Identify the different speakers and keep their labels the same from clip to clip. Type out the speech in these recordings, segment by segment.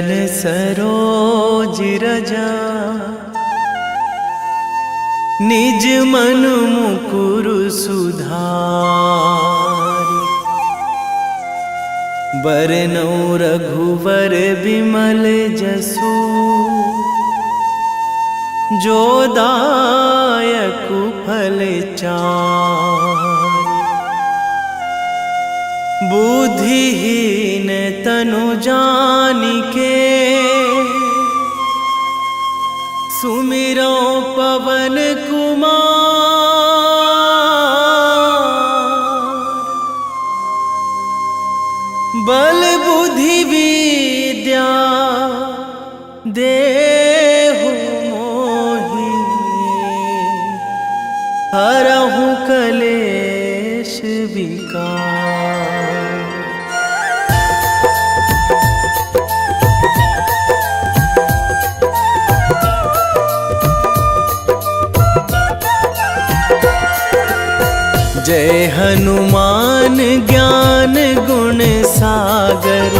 Speaker 1: चरण सरोज रजा, निज मन मुकुर सुधारि। बरनौ रघुवर बिमल जसु, जो दायक फल चारि। बुद्धिहीन तनु जानिके, सुमिरो पवन कुमार। बल बुद्धि विद्या देहु मोहि, हरहु कलेश विकार। जय हनुमान ज्ञान गुण सागर,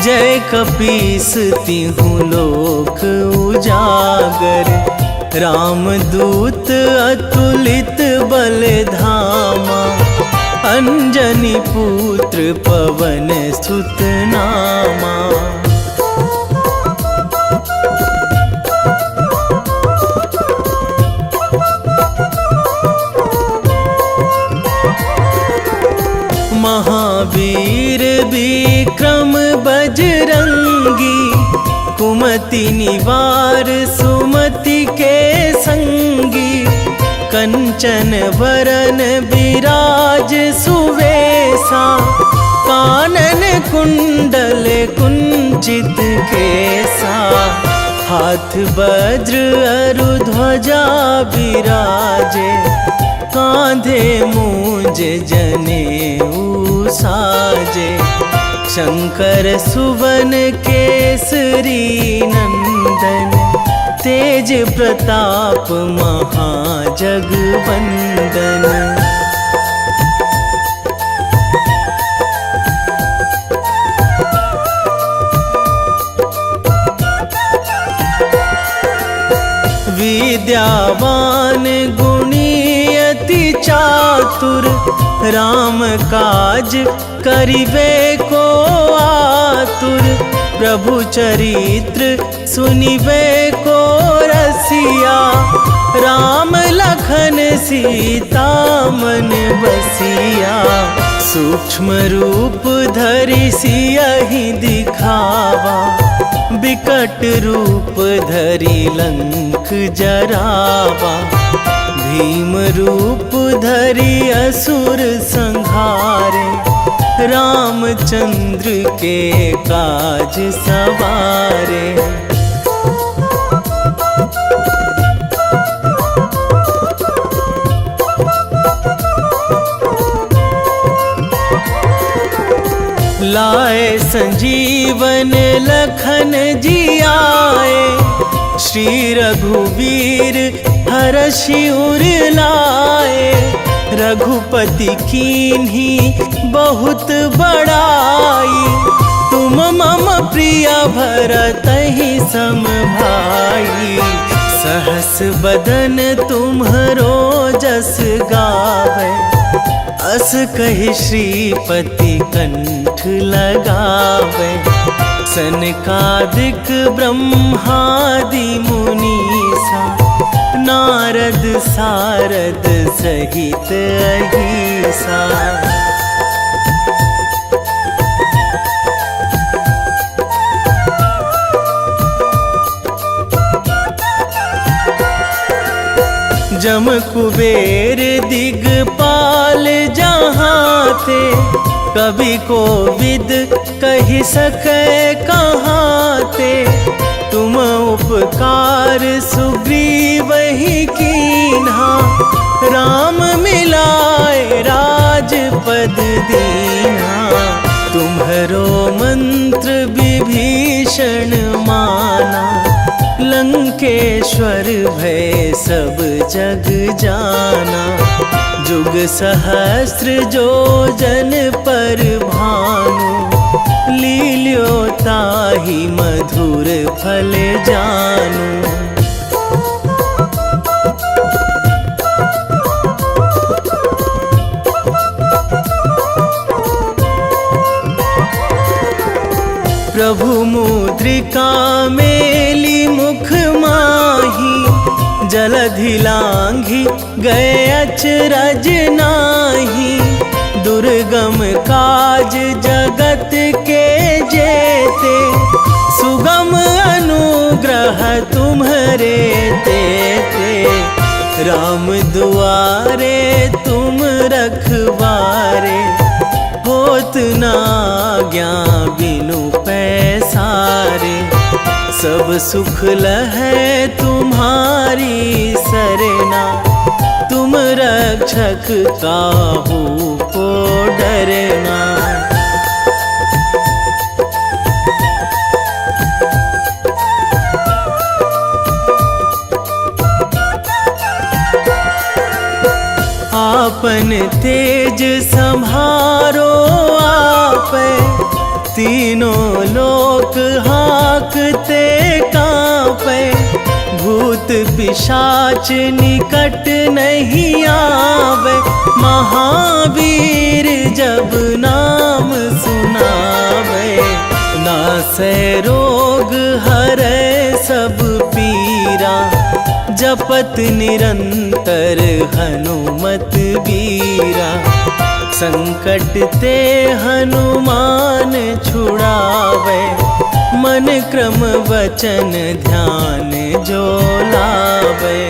Speaker 1: जय कपीस तिहुँ लोक उजागर। रामदूत अतुलित बल धामा, अंजनी पुत्र पवन सुत नामा। महावीर विक्रम बजरंगी, कुमति निवार सुमति के संगी। कंचन वरन विराज सुवेशा, कानन कुंडल कुंचित केसा। हाथ वज्र अरु ध्वजा विराजे, कांधे मूंज जनेऊ साजे। शंकर सुवन केसरी नंदन, तेज प्रताप महाजगवंदन। विद्यावान गुणी अति चातुर, राम काज करिबे को आतुर। प्रभु चरित्र सुनिबे को रसिया, राम लखन सीता मन बसिया। सूक्ष्म रूप धरि सियहि दिखावा, बिकट रूप धरि लंक जरावा। भीम रूप धरि असुर संहारे, रामचंद्र के काज सवारे। लाए संजीवन लखन जियाए, श्री रघुवीर हरषि उर लाए। रघुपति कीन्ही बहुत बड़ाई, तुम मम प्रिय भरतहि सम भाई। सहस बदन तुम्हरो जस गावै, अस कहि श्रीपति कंठ लगावै। सनकादिक ब्रह्मादि मुनीसा, नारद सारद सहित अहिसा। जम कुबेर दिगपाल जहाँ थे, कवि कोविद कहि सकै कहाँ ते। तुम उपकार सुग्रीवहि कीन्हा, राम मिलाए राजपद दीन्हा। तुम्हरो मंत्र विभीषण माना, लंकेश्वर भय सब जग जाना। जुग सहस्त्र जो जन पर भानु, लील्यो ताहि मधुर फल जानू। प्रभु मुद्रिका मेली मुख माही, जलधि लांघी गए अचरज नाही। दुर्गम काज जगत के जेते, सुगम अनुग्रह तुम्हरे तेते। राम दुआरे तुम रखवारे, होत ना आज्ञा बिनु पैसारे। सब सुख लहै तुम्हारी सरना, तुम रक्षक काहू को डरना। आपन तेज संभारो आपै, तीनों लोक हाकते कांपै। भूत पिशाच निकट नहीं आवे, महावीर जब नाम सुनावे। नासै रोग हरै सब पीरा, जपत निरंतर हनुमत बीरा। संकट ते हनुमान छुड़ावे, मन क्रम वचन ध्यान जो लावे।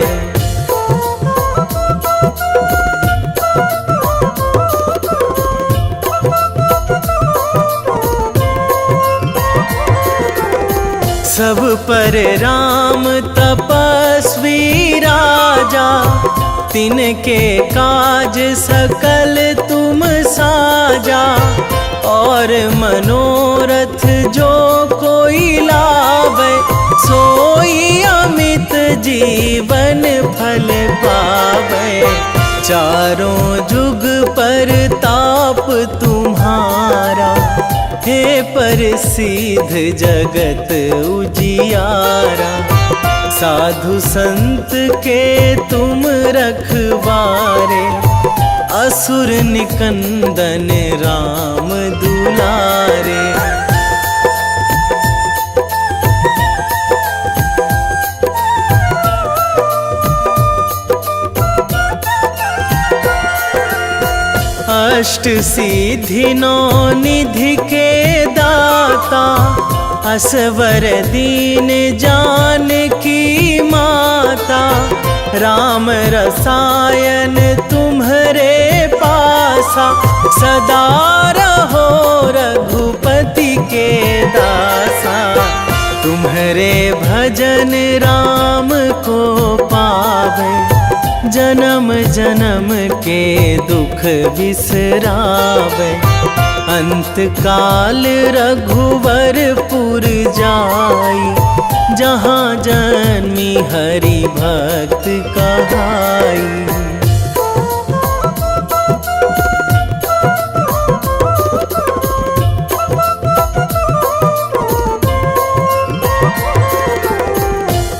Speaker 1: सब पर राम तपस्वी राजा, तिनके काज सकल तुम साजा। और मनोरथ जो कोई लावे, सोई अमित जीवन फल पावे। चारों जुग पर ताप तुम्हारा, हे प्रसिद्ध जगत उजियारा। साधु संत के तुम रखवारे, असुर निकंदन राम दुलारे। अष्ट सिद्धि नौ निधि के दाता, असवर दीन जानकी माता। राम रसायन तुम्हरे पासा, सदा रहो रघुपति के दासा। तुम्हरे भजन राम को पावे, जन्म जन्म के दुख बिसरावे। अंत काल रघुवरपुर जाई, जहाँ जन्मी हरि भक्त कहाई।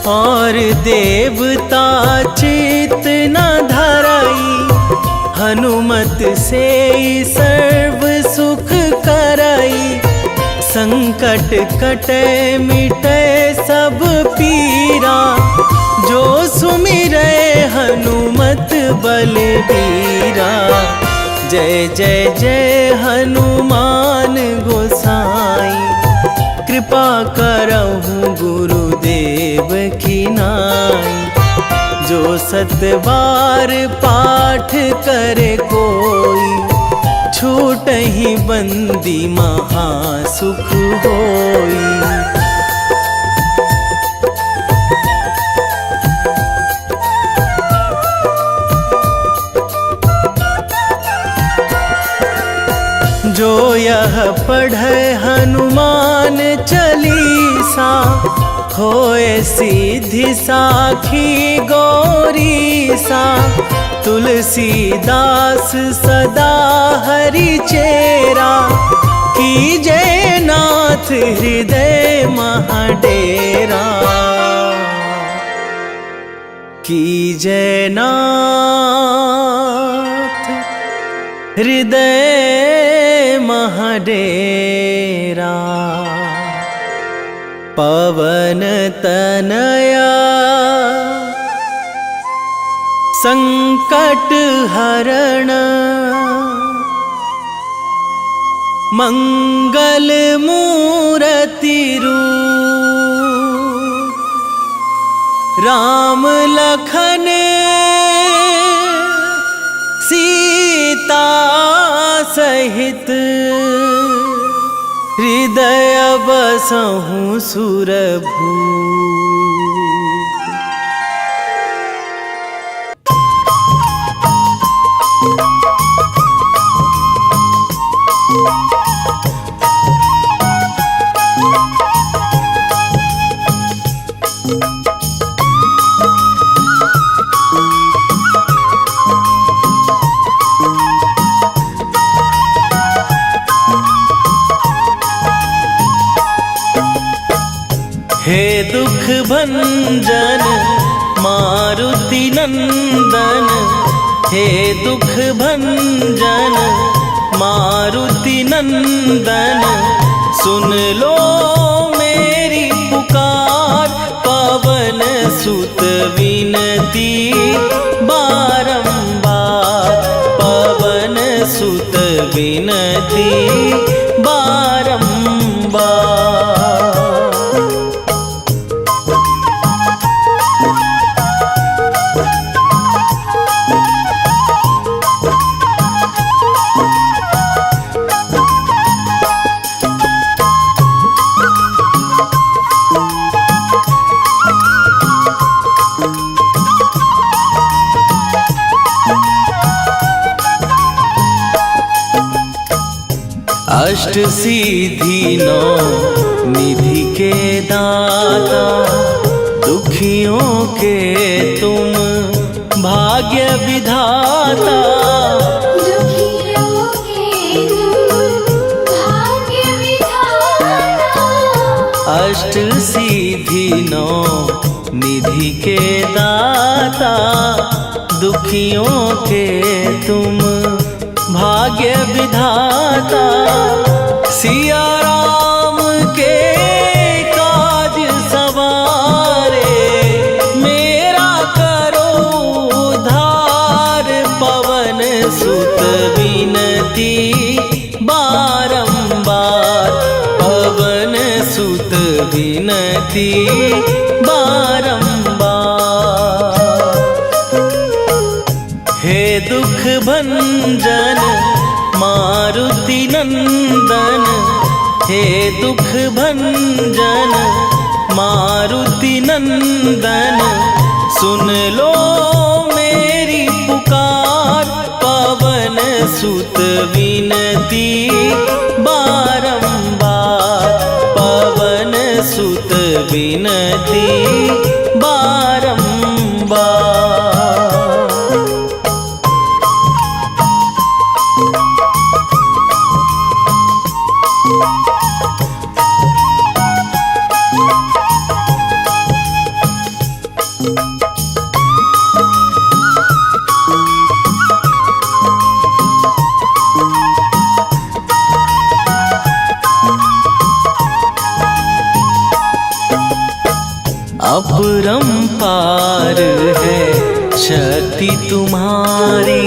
Speaker 1: और देवता चित न धराई, हनुमत से सर्व सुख कराई। संकट कटे मिटे सब पीरा, जो सुमिरै हनुमत बलबीरा। जय जय जय हनुमान गोसाई, कृपा करहु गुरुदेव की नाई। जो सतबार पाठ करे कोई, छूटहि बंदी महासुख होई। जो यह पढ़े हनुमान चालीसा, होए सीधी साखी गौरीसा। तुलसीदास सदा हरि चेरा, कीजे नाथ हृदय महाडेरा, कीजे नाथ हृदय महाडेरा। पवन तनया संकट हरण, मंगल मूर्ति रूप, राम लखन सीता सहित, हृदय बसहु सुरभूप। हे दुख भंजन मारुति नंदन, हे दुख भंजन मारुति नंदन, सुन लो मेरी पुकार। पवन सुत विनती बारंबार, पवन सुत विनती बारंबार। अष्ट सिद्धि नौ निधि के दाता, दुखियों के तुम भाग्य विधाता।
Speaker 2: दुखियों के तुम भाग्य विधाता।
Speaker 1: अष्ट सिद्धि नौ निधि के दाता, दुखियों के तुम भाग्य विधाता। सिया राम के काज सवारे, मेरा करो उद्धार। पवन सुत विनती बारंबार, पवन सुत विनती बारंबार। हे दुख भंजन मारुति नंदन, हे दुख भंजन मारुति नंदन, सुन लो मेरी पुकार। पवन सुत विनती बारंबार, पवन सुत विनती बारंबार। अपरंपार है शक्ति तुम्हारी,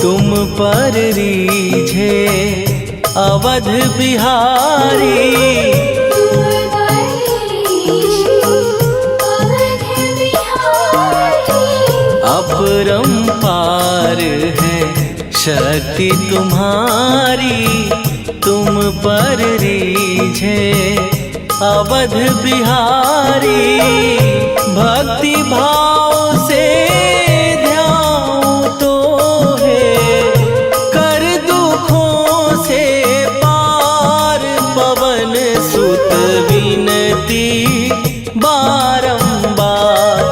Speaker 1: तुम पर रीझे अवध बिहारी। अपरंपार है शक्ति तुम्हारी, तुम पर रीझे अवध बिहारी। भक्ति भाव से ध्यान तो है, कर दुखों से पार। पवन सुत विनती बारंबार,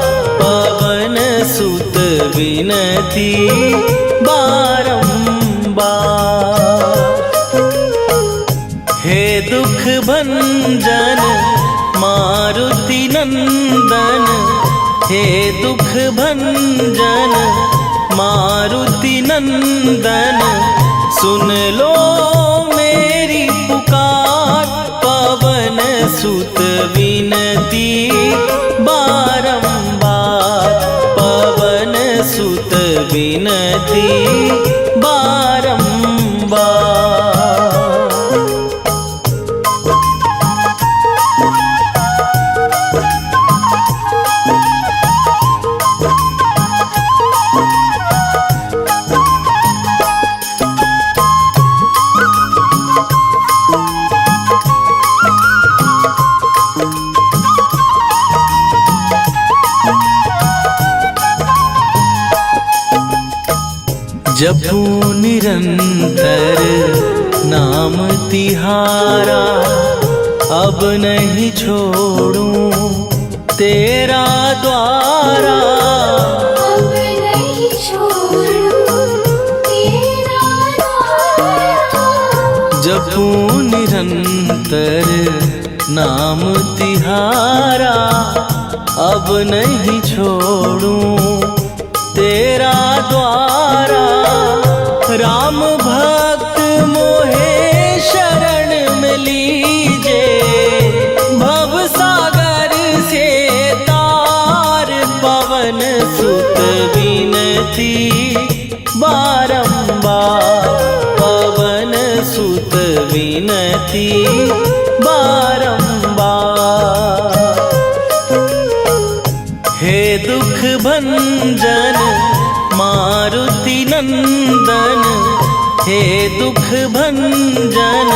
Speaker 1: पवन सुत विनती बारंबार। नंदन हे दुख भंजन मारुति नंदन सुन लो मेरी पुकार। पवन सुत विनती बारंबार, पवन सुत विनती बारंबार। जपू निरंतर नाम तिहारा, अब नहीं छोड़ूं तेरा द्वारा।
Speaker 2: अब नहीं छोड़ूं तेरा द्वारा।
Speaker 1: जपू निरंतर नाम तिहारा, अब नहीं छोड़ूं तेरा द्वारा। राम भक्त मोहे शरण में लीजे, भव सागर से तार। पवन सुत विनती बारंबार, पवन सुत विनती बारंबार। हे दुख भंजन मारुति नंदन, हे दुख भंजन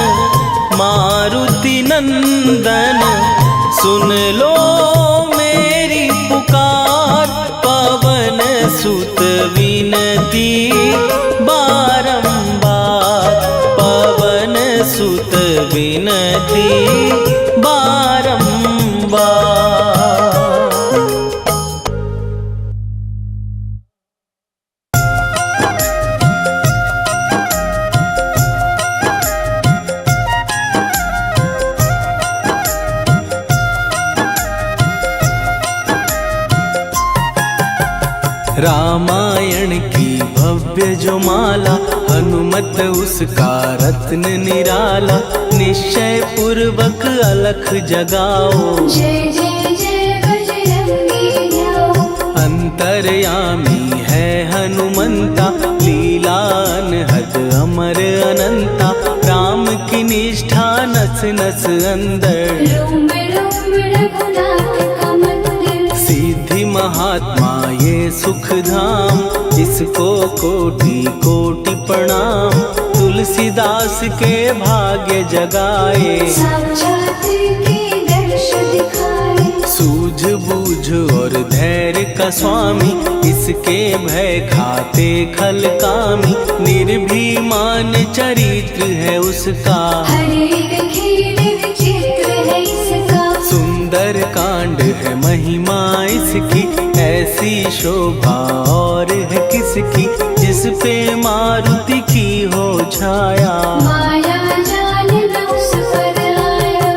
Speaker 1: मारुति नंदन सुन लो मेरी पुकार। पवन सुत विनती बारंबार, पवन सुत विनती बारंबार। रामायण की भव्य जो माला, हनुमत उसका रत्न निराला। निश्चय पूर्वक अलख जगाओ,
Speaker 2: जय जय जय बजरंगी जाओ।
Speaker 1: अंतर्यामी है हनुमंता, लीला अनहद अमर अनंता। राम की निष्ठा नस नस अंदर,
Speaker 2: रोम रोम रघुनाथ का मंदिर।
Speaker 1: सिद्धि महात्मा ये सुख धाम, इसको कोटि कोटि प्रणाम। तुलसीदास के भाग्य जगाए,
Speaker 2: साक्षात के दर्श दिखाए।
Speaker 1: सूझ बूझ और धैर्य का स्वामी, इसके भय खाते खल कामी। निर्भीमान चरित्र है उसका,
Speaker 2: हर एक खेल विचित्र है इसका।
Speaker 1: सुंदर कांड है महिमा इसकी, ऐसी शोभा और है किसकी। जिस पे मारुति की हो छाया,
Speaker 2: माया जाल न उस पर आया।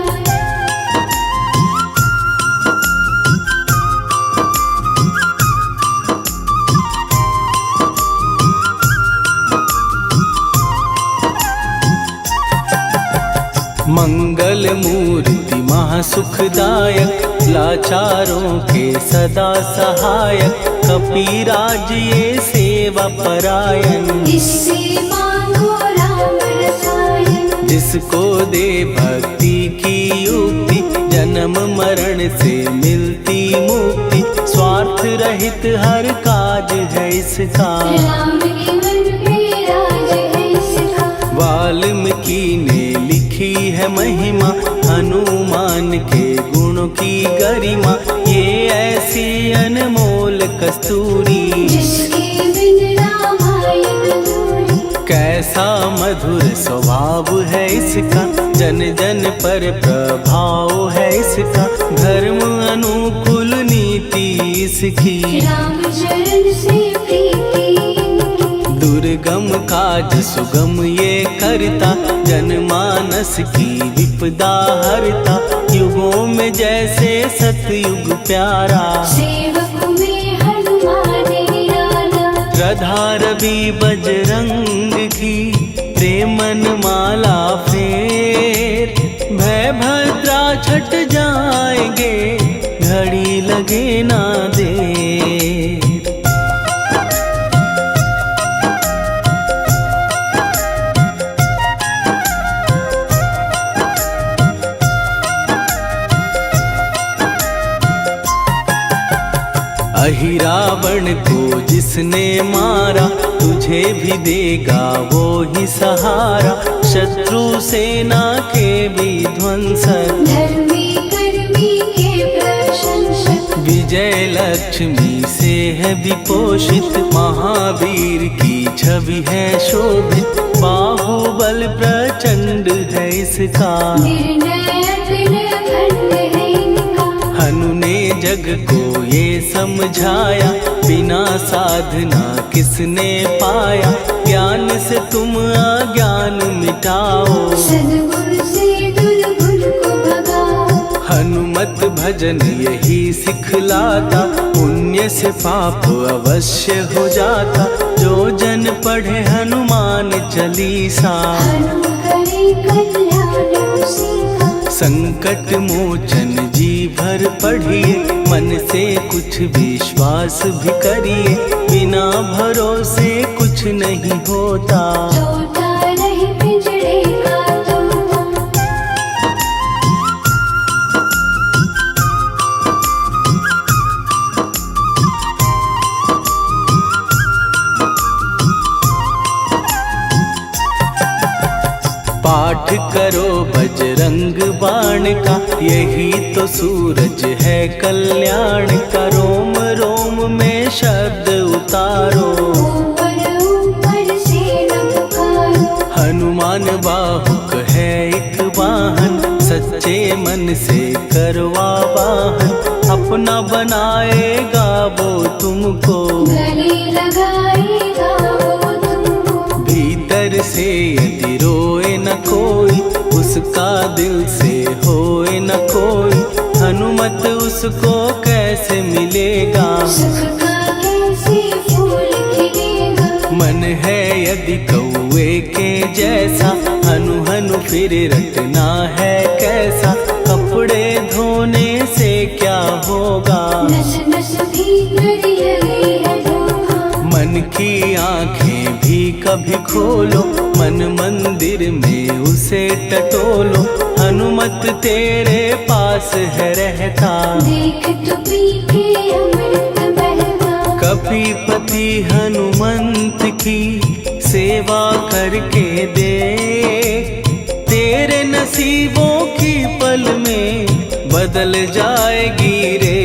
Speaker 1: मंगल मूर्ति महासुखदायक, लाचारों के सदा सहायक। कपीराज ये सेवा परायण,
Speaker 2: इससे मांगो राम रसायन।
Speaker 1: जिसको दे भक्ति की युक्ति, जन्म मरण से मिलती मुक्ति। स्वार्थ रहित हर काज है इसका,
Speaker 2: राम के मन पे राज है इसका।
Speaker 1: वाल्मीकि ने लिखी है महिमा, हनुमान के गुणों की गरिमा। ये ऐसी अनमोल कस्तूरी,
Speaker 2: जिसके बिन रामायण अधूरी।
Speaker 1: कैसा मधुर स्वभाव है इसका, जन जन पर प्रभाव है इसका। धर्म अनुकूल नीति इसकी,
Speaker 2: राम चरण से प्रीति।
Speaker 1: दुर्गम काज सुगम ये करता, जनमानस मानस की विपदा हरता, युगों में जैसे सतयुग प्यारा।
Speaker 2: सेवक में हनुमान निराला,
Speaker 1: श्रद्धा रवि बजरंग की, प्रेमन माला फेर। भय भद्रा छट जाएंगे, घड़ी लगे ना देर। अहि रावण को जिसने मारा, तुझे भी देगा वो ही सहारा। शत्रु सेना के विध्वंसक,
Speaker 2: धर्मी कर्मी के प्रशंसक।
Speaker 1: विजय लक्ष्मी से है विपोषित, महावीर की छवि है शोभित। बाहुबल प्रचंड है इसका,
Speaker 2: निर्णय अखंड है इनका।
Speaker 1: हनु ने जग को ये समझाया, बिना साधना किसने पाया। ज्ञान से तुम अज्ञान मिटाओ,
Speaker 2: सद्गुरु से दुर्गुण को भगाओ।
Speaker 1: हनुमत भजन यही सिखलाता, पुण्य से पाप अवश्य हो जाता। जो जन पढ़े हनुमान चालीसा,
Speaker 2: हनुम करे कल्याण उसी का।
Speaker 1: संकट मोचन जी भर पढ़िए, मन से कुछ विश्वास भी करिए। बिना भरोसे कुछ नहीं होता,
Speaker 2: तोता नहीं पिंजड़े का तोता।
Speaker 1: पाठ करो बजरंग बाण का, यही तो सूरज है कल्याण का। रोम रोम में शब्द उतारो,
Speaker 2: ऊपर ऊपर से न पुकारो।
Speaker 1: हनुमान बाहुक है एक वाहन, सच्चे मन से करवा वाहन। अपना बनाएगा वो तुमको,
Speaker 2: गले लगाएगा वो तुमको।
Speaker 1: भीतर से यदि रोए न कोई, उसका दिल से होए न कोई। हनुमत उसको कैसे मिलेगा,
Speaker 2: सुख का कैसे फूल खिलेगा।
Speaker 1: मन है यदि कौए के जैसा, हनु हनु फिर रटना है कैसा। कपड़े धोने से क्या होगा,
Speaker 2: नस नस भीतर लगी है धोखा।
Speaker 1: मन की आंखें भी कभी खोलो, मन मंदिर में उसे टटोलो। हनुमत तेरे पास है रहता,
Speaker 2: देख तो पी के अमृत बहता।
Speaker 1: कपीपति हनुमंत की सेवा करके दे। तेरे नसीबों की पल में बदल जाएगी रे।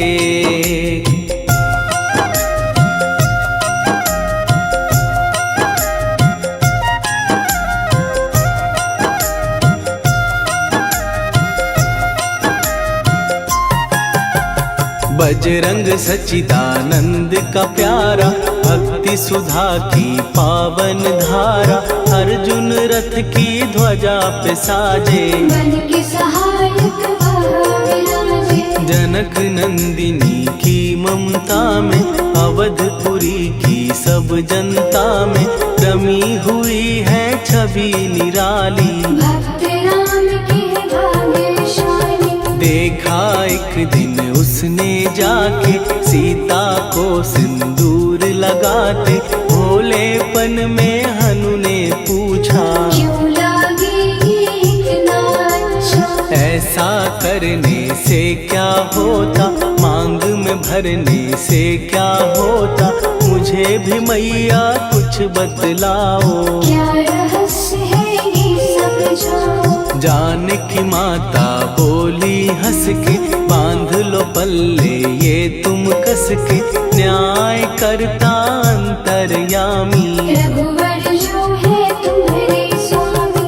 Speaker 1: बजरंग सच्चिदानंद का प्यारा, भक्ति सुधा की पावन धारा। अर्जुन रथ की ध्वजा पे साजे,
Speaker 2: मन के सहायक वह विराजे।
Speaker 1: जनक नंदिनी की ममता में, अवधपुरी की सब जनता में। रमी हुई है छवि निराली,
Speaker 2: भक्त राम के भाग्यशाली।
Speaker 1: देखा एक दिन उसने जाके, सीता को सिंदूर लगाते। भोलेपन में हनु ने पूछा,
Speaker 2: क्यों लागे ये इतना अच्छा।
Speaker 1: ऐसा करने से क्या होता, मांग में भरने से क्या होता। मुझे भी मैया कुछ बतलाओ,
Speaker 2: क्या रहस्य है ये सब जाओ।
Speaker 1: जानकी माता बोली हंस के, बांध लो पल्ले ये तुम कस के। न्याय करता अंतर्यामी,
Speaker 2: रघुवर जो है तुम्हारे स्वामी।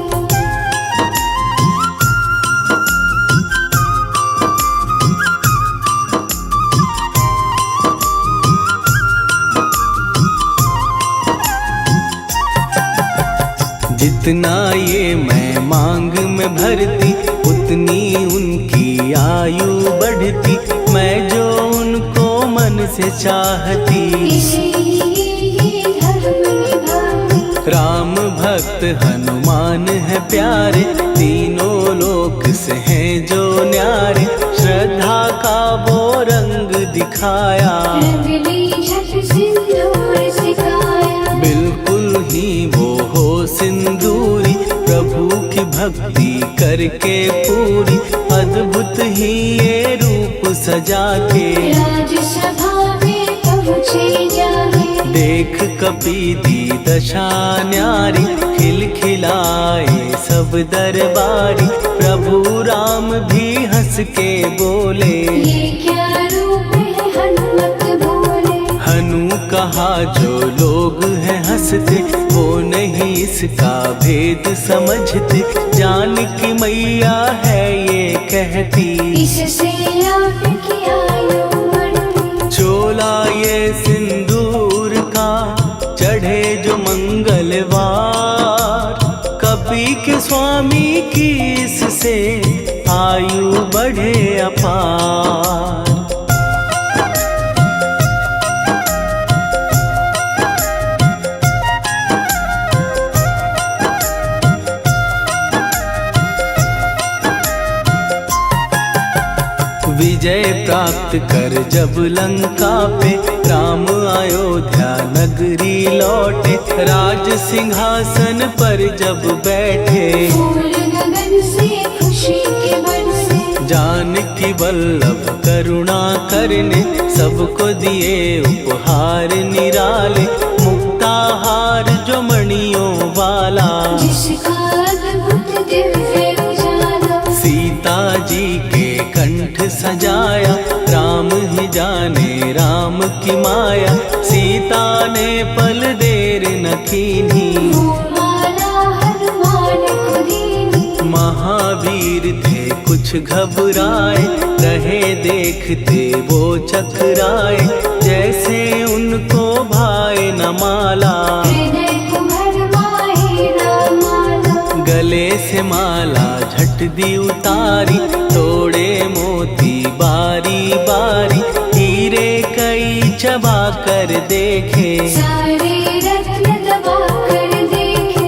Speaker 1: जित जितना ये मैं मांग में भरती उतनी उनकी आयु बढ़ती, मैं जो उनको मन से चाहती।
Speaker 2: इसीलिए धर्म निभाती।
Speaker 1: राम भक्त हनुमान है प्यारे, तीनों लोक से हैं जो न्यारे, श्रद्धा का वो रंग दिखाया,
Speaker 2: रंगली झट सिंदूर सिखाया।
Speaker 1: बिल्कुल ही वो हो सिंदूरी, प्रभु की भक्ति करके पूरी, अद्भुत ही ये रूप सजा के,
Speaker 2: राजसभा में पहुँचे जाके।
Speaker 1: देख कपीदी दशा न्यारी, खिलखिलाए सब दरबारी, प्रभु राम भी हंस के बोले,
Speaker 2: ये क्या रूप है हनुमत बोले।
Speaker 1: हनु कहा जो लोग हैं हंसते, वो नहीं इसका भेद समझते, जान की मैया है ये कहती,
Speaker 2: इससे आपकी आयु बढ़ती।
Speaker 1: चोला ये सिंदूर का चढ़े जो मंगलवार, कपी के स्वामी की इससे आयु बढ़े अपार। विजय प्राप्त कर जब लंका पे, राम अयोध्या नगरी लौटे, राज सिंहासन पर जब बैठे,
Speaker 2: फूल गगन से खुशी के बरसे।
Speaker 1: जानकी वल्लभ करुणा करने, सबको दिए उपहार निराले, मुक्ताहार जो मणियों वाला,
Speaker 2: जिसका अद्भुत दिव्य उजाला।
Speaker 1: सीता जी के कंठ सजाया, राम ही जाने राम की माया, सीता ने पल देर न कीन्ही,
Speaker 2: वो माला हनुमान को दीनी।
Speaker 1: महावीर थे कुछ घबराए, रहे देखते वो चकराए, जैसे उनको भाए न माला,
Speaker 2: हृदय को भरमाए राम माला।
Speaker 1: गले से माला झट दी उतारी, तोड़े मोती बारी बारी, हीरे कई चबा कर देखे,
Speaker 2: सारे रत्न दबा कर देखे।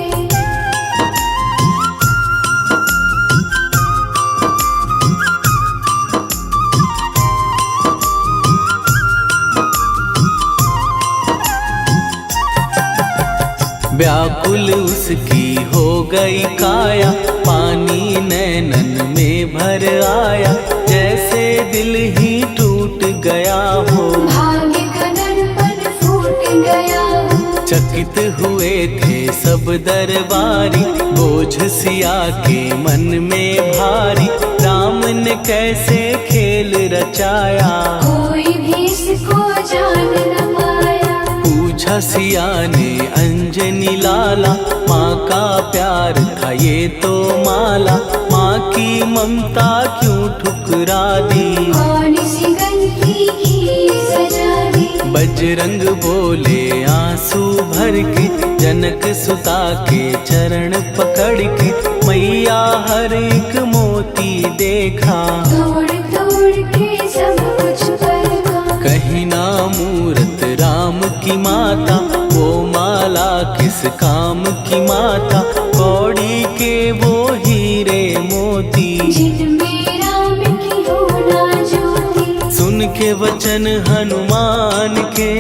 Speaker 1: व्याकुल उसकी हो गई काया, पानी नैनन में भर आया, जैसे दिल ही टूट गया हो,
Speaker 2: भाग्य का दर्पण फूट गया हो।
Speaker 1: चकित हुए थे सब दरबारी, बोझ सिया के मन में भारी, राम ने कैसे खेल रचाया,
Speaker 2: कोई भी इसको जान न पाया।
Speaker 1: पूछा सिया ने अंजनी लाला, माँ का प्यार था ये तो माला, माँ की ममता क्यों ठुकरा दी,
Speaker 2: कौन सी गलती की सजा दी।
Speaker 1: बजरंग बोले आंसू भर के, जनक सुता के चरण पकड़ के, मैया हर एक मोती देखा,
Speaker 2: तोड़ तोड़ के सब कुछ परखा।
Speaker 1: कहीं ना मूरत राम की माता, वो माला किस काम की माता, कौड़ी के वो हीरे मोती,
Speaker 2: जिनमें राम की हो ना ज्योति।
Speaker 1: सुन के वचन हनुमान के,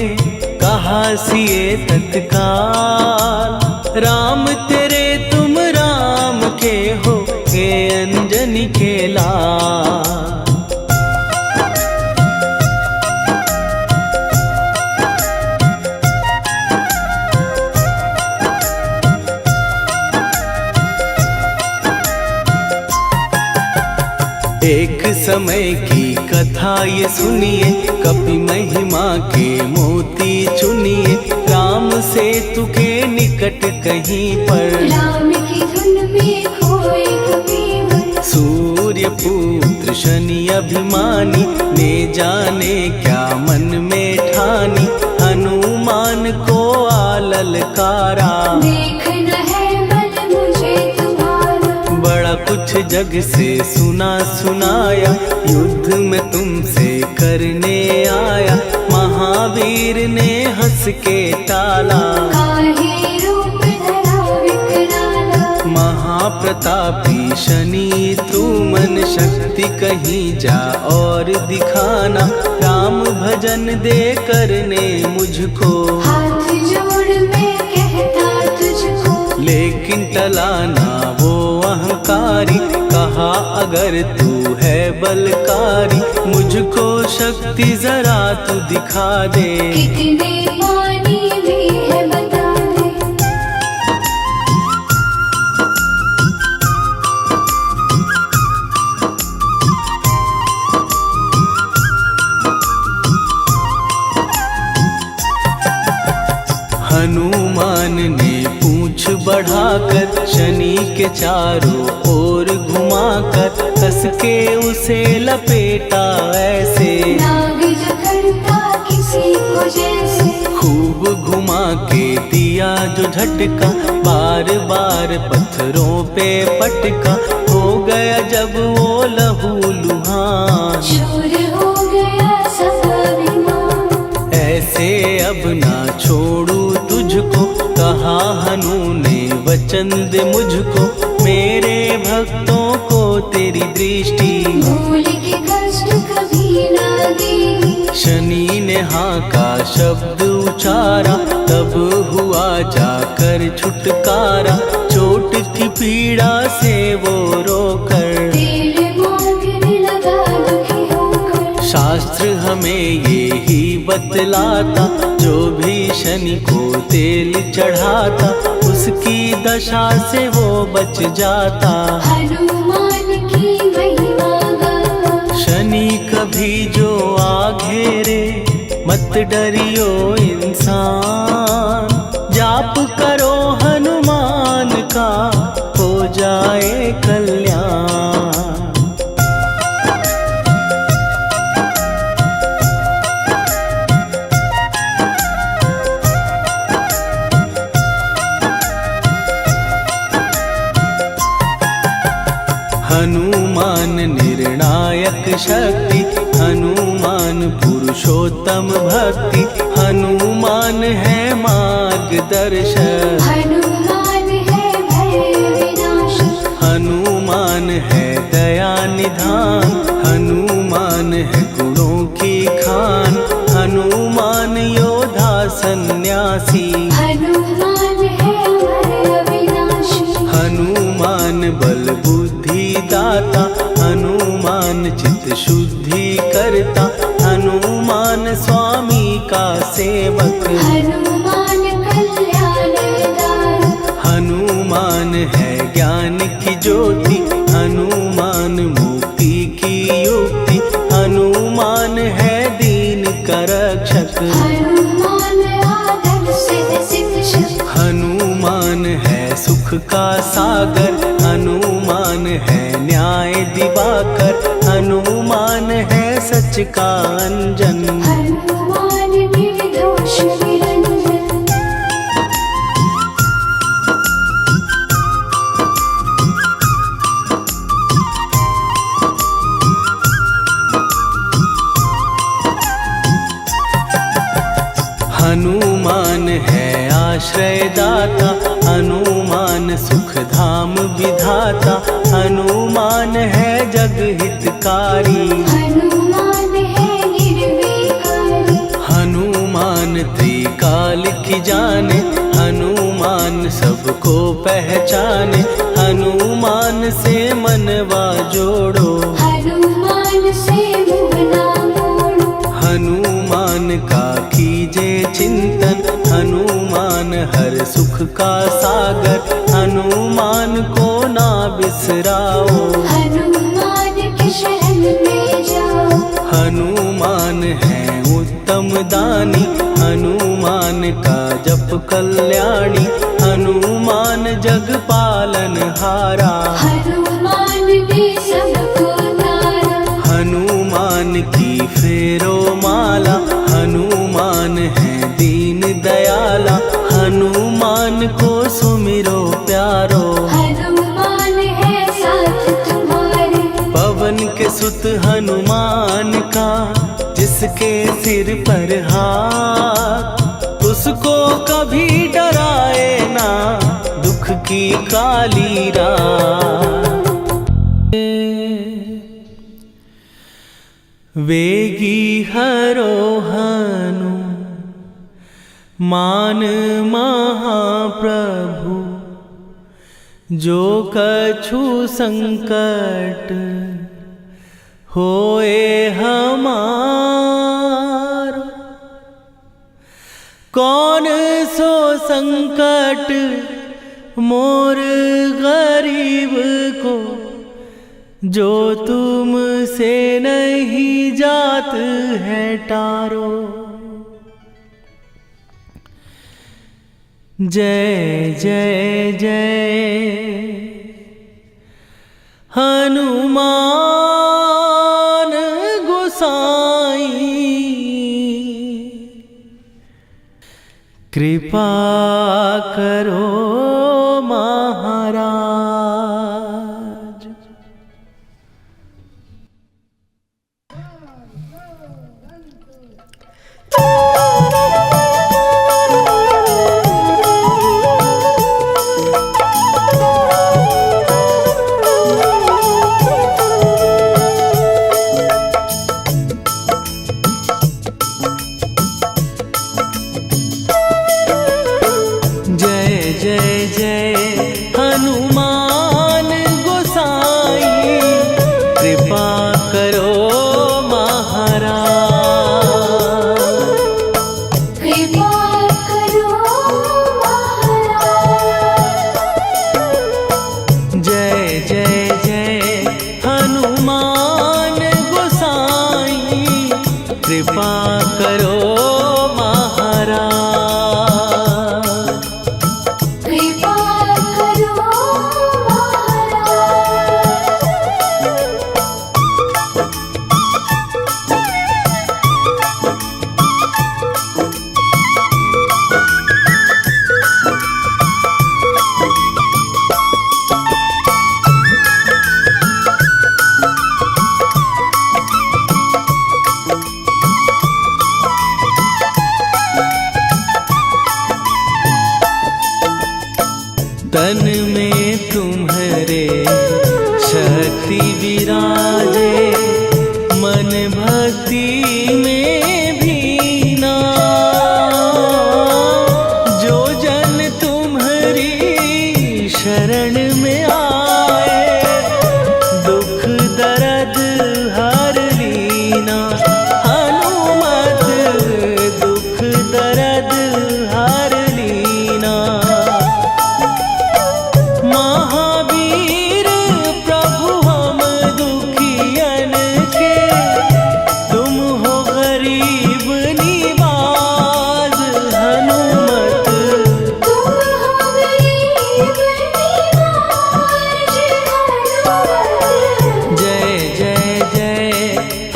Speaker 1: कहा सिए तत्काल, राम तेरे तुम राम के हो, हे अंजनी के लाल। एक समय की कथा ये सुनिए, कपि महिमा के मोती चुनिए, राम सेतु के निकट कहीं पर,
Speaker 2: राम की धुन में खोए कबीर।
Speaker 1: सूर्य पुत्र शनि अभिमानी, ने जाने क्या मन में ठानी, हनुमान को आललकारा,
Speaker 2: देखना है बल मुझ
Speaker 1: जग से सुना सुनाया, युद्ध में तुमसे करने आया। महावीर ने हंस के टाला,
Speaker 2: काहे रूप धरा विकराला।
Speaker 1: महाप्रतापी शनि तू मन शक्ति कहीं जा और दिखाना। राम भजन दे करने मुझको,
Speaker 2: हाथ जोड़ मैं कहता तुझको।
Speaker 1: लेकिन टला ना वो अहंकारी, कहा अगर तू है बलकारी, मुझको शक्ति जरा तू दिखा दे।
Speaker 2: कितने पानी में है बता दे।
Speaker 1: हनुमान ने पूंछ बढ़ाकर शनि के चारों ओर घुमाकर, कस के उसे लपेटा ऐसे।
Speaker 2: नाग जो करता किसी को जैसे,
Speaker 1: खूब घुमा के दिया जो झटका, बार बार पत्थरों पे पटका। हो गया जब वो लहू लुहान,
Speaker 2: चूर हो गया सब अभिमान।
Speaker 1: ऐसे अब ना छोड़ू तुझको, कहा हनु ने वचन दे मुझको। मेरे भक्तों को तेरी दृष्टि,
Speaker 2: भूल के कष्ट कभी ना देगी।
Speaker 1: शनि ने हाँ का शब्द उचारा, तब हुआ जाकर छुटकारा। चोट की पीड़ा से वो रोकर,
Speaker 2: तेल मांगने लगा दुखी होकर।
Speaker 1: शास्त्र हमें ये ही बतलाता, जो भी शनि को तेल चढ़ाता, उसकी दशा से वो बच जाता।
Speaker 2: हनुमान की महिमा गाता,
Speaker 1: शनि कभी जो आ घेरे, मत डरियो इंसान। जाप करो हनुमान का, हो जाए कल्याण। हनुमान निर्णायक शक्ति, हनुमान पुरुषोत्तम भक्ति। हनुमान है मार्गदर्शक,
Speaker 2: हनुमान है भय विनाशक।
Speaker 1: हनुमान है दया निधान, हनुमान है गुणों की खान। हनुमान योद्धा सन्यासी,
Speaker 2: हनुमान है भय विनाशी।
Speaker 1: हनुमान बल बुद्धि दाता, हनुमान चित्त शुद्धि करता। हनुमान स्वामी का सेवक,
Speaker 2: हनुमान कल्याणदायक।
Speaker 1: हनुमान है ज्ञान की ज्योति, हनुमान मुक्ति की युक्ति। हनुमान है दीन का रक्षक,
Speaker 2: हनुमान आदर से शिक्षक।
Speaker 1: हनुमान है सुख का सागर, हनुमान है न्याय दिवाकर। हनुमान है सच का अंजन,
Speaker 2: हनुमान निर्दोष निरंजन।
Speaker 1: हनुमान है आश्रय दाता, हनुमान सुख धाम विधाता। हनुमान है जग हितकारी,
Speaker 2: हनुमान है निर्विकारी।
Speaker 1: हनुमान त्रिकाल की जाने, हनुमान सबको पहचाने। हनुमान से मनवा जोड़ो,
Speaker 2: हनुमान से मुँह ना मोड़ो।
Speaker 1: हनुमान का कीजे चिंतन, हनुमान हर सुख का सागर। हनुमान को ना बिसराओ,
Speaker 2: हनुमान के शरण में जाओ।
Speaker 1: हनुमान है उत्तम दानी, हनुमान का जप कल्याणी। हनुमान जग पालन हारा,
Speaker 2: हनुमान ने सबको तारा।
Speaker 1: हनुमान की फेरो माला, हनुमान है दीन दयाला। हनुमान को सुमिरो प्यारो,
Speaker 2: हनुमान है साथ
Speaker 1: जिसके सिर पर हाथ उसको कभी डराए ना दुख की काली रात। वेगी हरोहनु मान महाप्रभु जो कछु संकट होए हमार। कौन सो संकट मोर गरीब को जो तुमसे नहीं जात है टारो। जय जय जय हनुमान गोसाई कृपा करो महाराज। जय जय हनुमान गोसाई कृपा करो महाराज।
Speaker 2: कृपा करो महाराज।
Speaker 1: जय जय जय हनुमान गोसाई कृपा करो महाराज। तन में तुम्हारे शक्ति विराजे मन भक्ति में भीना। जो जन तुम्हारी शरण में आए दुख दर्द हर लीना। हनुमत दुख दर्द हर लीना। महावीर प्रभु हम दुखियन के तुम हो गरीब निवाज। हनुमत
Speaker 2: तुम हो गरीब निवाज।
Speaker 1: जय जय जय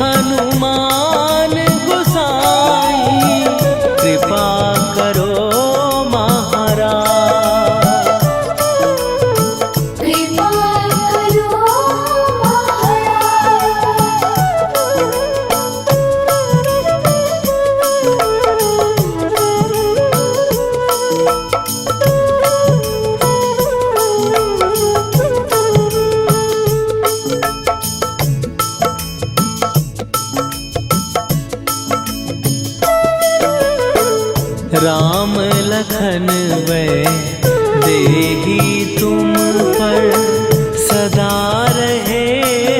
Speaker 1: हनुमान गोसाई कृपा करो महाराज।
Speaker 2: कृपा करो
Speaker 1: राम लखन वै देही तुम पर सदा रहे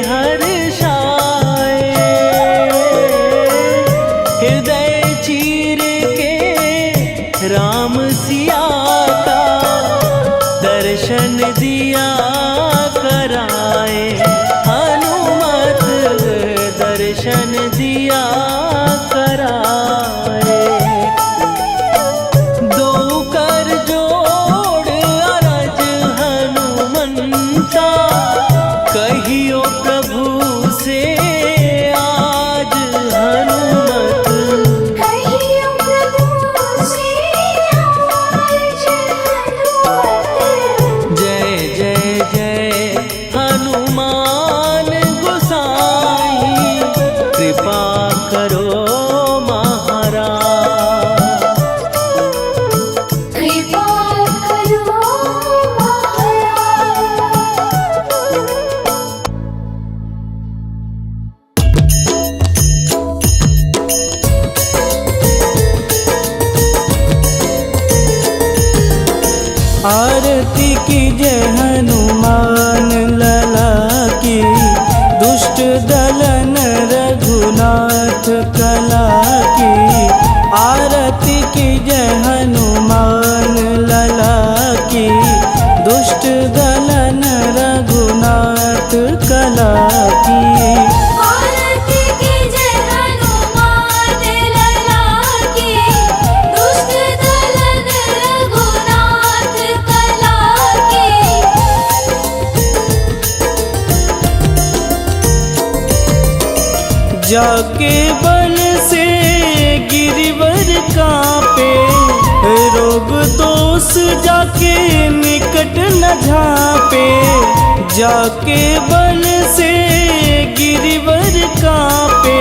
Speaker 1: हर्षाए। हृदय चीर के राम सिया का दर्शन दिया कराए। हनुमत दर्शन दिया कराए। दो कर जोड़ अरज हनुमंता करो महाराज।
Speaker 2: कृपा करो महाराज।
Speaker 1: आरती कीजय हनुमान लला की, दुष्ट दलन रघुनाथ कला की। आरती कीजय हनुमान लला की, दुष्ट दलन रघुनाथ कला की।
Speaker 2: आरती कीजय हनुमान लला की, दुष्ट दलन रघुनाथ कला की।
Speaker 1: जाके बल से गिरिवर कांपे, रोग दोष जाके निकट न झांपे। जाके बल से गिरिवर कांपे,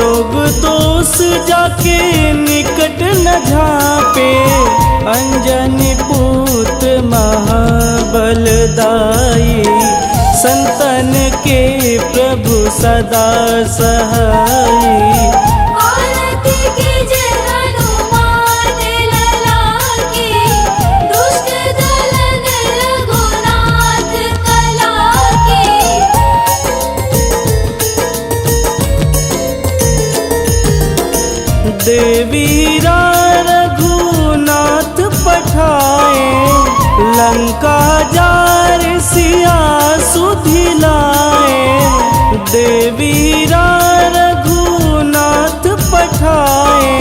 Speaker 1: रोग दोष जाके निकट न झांपे। अंजनी पूत महाबलदाई, संतन के प्रभु सदा सहाई।
Speaker 2: आरती कीजय हनुमान लला की, दुष्ट दलन रघुनाथ कला की।
Speaker 1: देवीरा रघुनाथ पठाए, लंका जार सिया सुधिलाए। देवीरा रघुनाथ पठाए,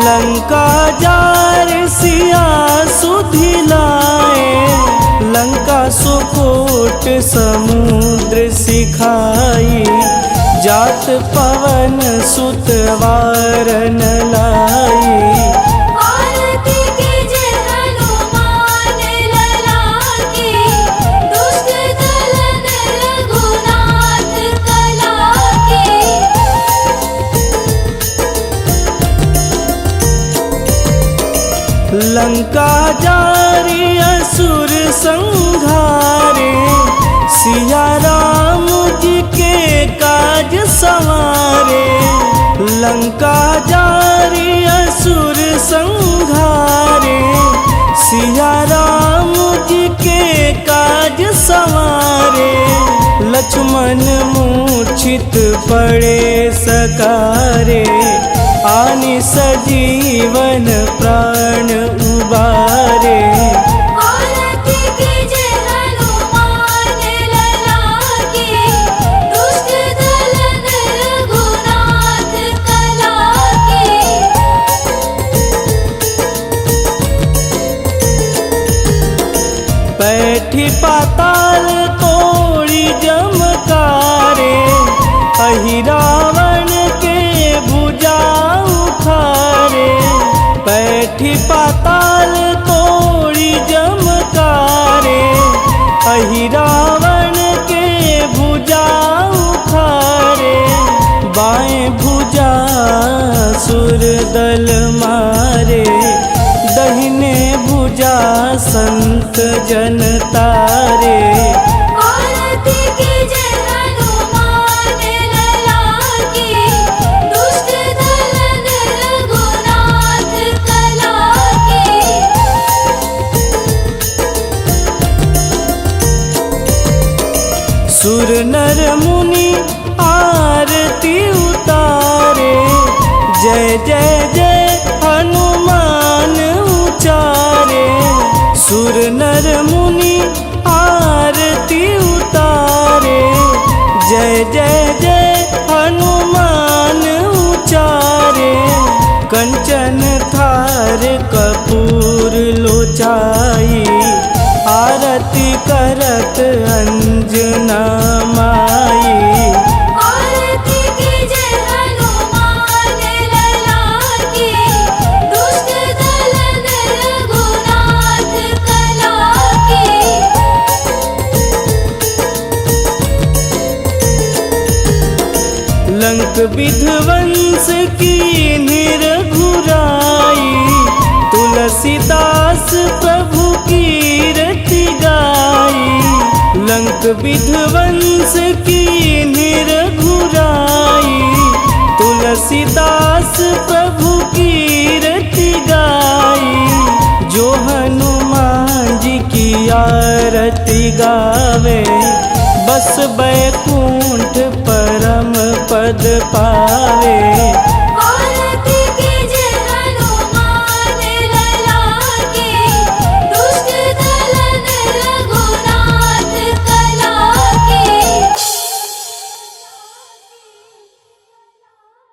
Speaker 1: लंका जार सिया सुधिलाए। लंका सुकोट समुद्र सिखाई, जात पवन सुत वारन लाई।
Speaker 2: आरती कीजय हनुमान लला की, दुष्ट दलन रघुनाथ कला की।
Speaker 1: लंका जारी असुर संघारे, सिया राम जी के काज संवारे। लंका जारी असुर संघारे, सिया राम जी के काज संवारे। लक्ष्मण मूर्छित पड़े सकारे, आनि सजीवन प्राण उबारे।
Speaker 2: आरती कीजय हनुमान लला की, दुष्ट दलन रघुनाथ कला की।
Speaker 1: बैठी पाताल तोड़ी जमकारे, अहि रावण के भुजा उखारे। बैठी पाताल तोड़ी जमकारे, अहि रावण के भुजा उखारे। बाएं भुजा सुर दल मारे, दहिने भुजा संत जन तारे।
Speaker 2: आरती कीजय हनुमान लला की, दुष्ट दलन रघुनाथ कला की।
Speaker 1: सुर नर मुनि आरती उतारे, जय जय जय हनुमान उचारे। सुर नर मुनि आरती उतारे, जय जय जय हनुमान उचारे। कंचन थार कपूर लोचाई, आरती करत अंजना माई।
Speaker 2: आरती कीजय हनुमान लला की, दुष्ट दलन रघुनाथ कला की।
Speaker 1: लंक विध्वंस की निरघुराई, तुलसीदास प्रभु कीर्ति गाई। लंक विध्वंस की निरघुराई, तुलसीदास प्रभु कीर्ति गाई। जो हनुमान जी की आरती गावे, बस बैकुंठ परम पद पावे।